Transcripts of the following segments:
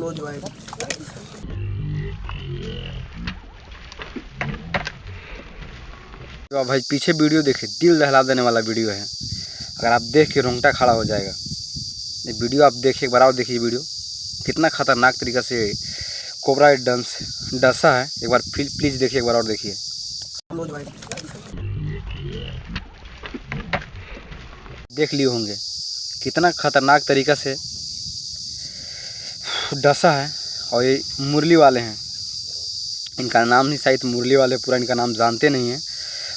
Close आएगा। तो भाई पीछे वीडियो देखे, दिल दहला देने वाला वीडियो है। अगर आप देख के रोंगटा खड़ा हो जाएगा। ये वीडियो आप देखिए, एक बार और देखिए वीडियो, कितना खतरनाक तरीका से कोबरा डसा है। एक बार प्लीज़ देखिए, एक बार और देखिए। देख लिए होंगे कितना खतरनाक तरीका से डसा है। और ये मुरली वाले हैं, इनका नाम नहीं शायद मुरली वाले पूरा इनका नाम जानते नहीं हैं,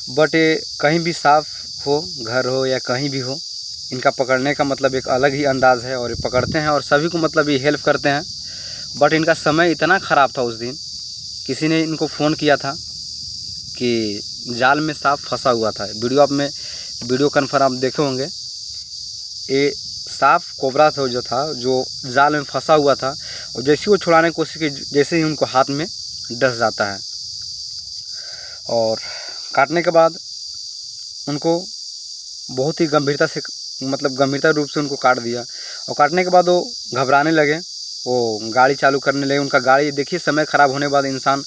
बट ये कहीं भी साफ हो, घर हो या कहीं भी हो, इनका पकड़ने का मतलब एक अलग ही अंदाज़ है। और ये पकड़ते हैं और सभी को मतलब ये हेल्प करते हैं। बट इनका समय इतना ख़राब था उस दिन, किसी ने इनको फ़ोन किया था कि जाल में सांप फंसा हुआ था। वीडियो कन्फर्म आप देखे होंगे। ये सांप कोबरा था जो जाल में फंसा हुआ था, और जैसे ही वो छुड़ाने की कोशिश की, जैसे ही उनको हाथ में डस जाता है और काटने के बाद उनको बहुत ही गंभीरता रूप से उनको काट दिया। और काटने के बाद वो घबराने लगे, वो गाड़ी चालू करने लगे। उनका गाड़ी देखिए, समय ख़राब होने के बाद इंसान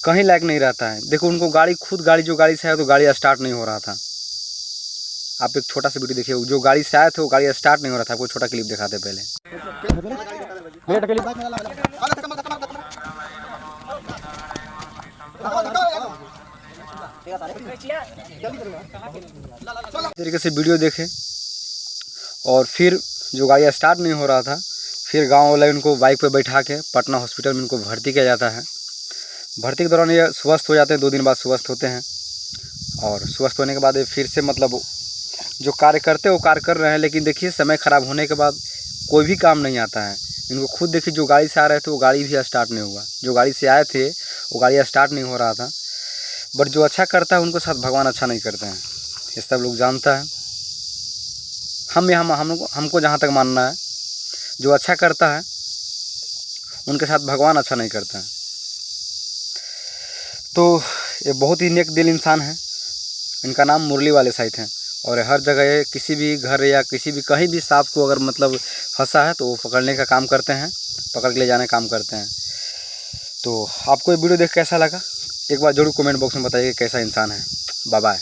कहीं लायक नहीं रहता है। देखो उनको गाड़ी जो गाड़ी से आया तो गाड़ी स्टार्ट नहीं हो रहा था। आप एक छोटा सा वीडियो देखिए, जो गाड़ी से आए थे वो गाड़ी स्टार्ट नहीं हो रहा था। आपको छोटा क्लिप दिखाते पहले। तरीके से वीडियो देखे और फिर जो गाड़ी स्टार्ट नहीं हो रहा था, फिर गांव वाले उनको बाइक पे बैठा के पटना हॉस्पिटल में इनको भर्ती किया जाता है। भर्ती के दौरान ये स्वस्थ हो जाते हैं, 2 दिन बाद स्वस्थ होते हैं। और स्वस्थ होने के बाद ये फिर से मतलब जो कार्य करते वो कार्य कर रहे हैं। लेकिन देखिए, समय ख़राब होने के बाद कोई भी काम नहीं आता है। इनको खुद देखिए, जो गाड़ी से आ रहे थे वो गाड़ी भी स्टार्ट नहीं हुआ। जो गाड़ी से आए थे वो गाड़ी स्टार्ट नहीं हो रहा था। बट जो अच्छा करता है उनको साथ भगवान अच्छा नहीं करते हैं, ये सब लोग जानता है। हमको जहाँ तक मानना है, जो अच्छा करता है उनके साथ भगवान अच्छा नहीं करता है। तो ये बहुत ही नेक दिल इंसान है। इनका नाम मुरली वाले साइड हैं। और हर जगह किसी भी घर या किसी भी कहीं भी सांप को अगर मतलब फंसा है तो वो पकड़ने का काम करते हैं, पकड़ के ले जाने का काम करते हैं। तो आपको ये वीडियो देख कैसा लगा, एक बार जरूर कमेंट बॉक्स में बताइए कैसा इंसान है। Bye bye.